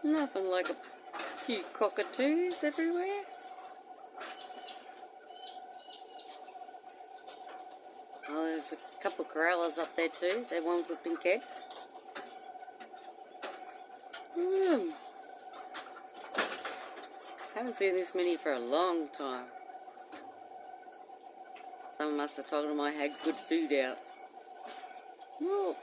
Nothing like a few cockatoos everywhere. Oh, there's a couple of corrallers up there too. They're ones that have been kept. Haven't seen this many for a long time. Someone must have told them I had good food out. Look.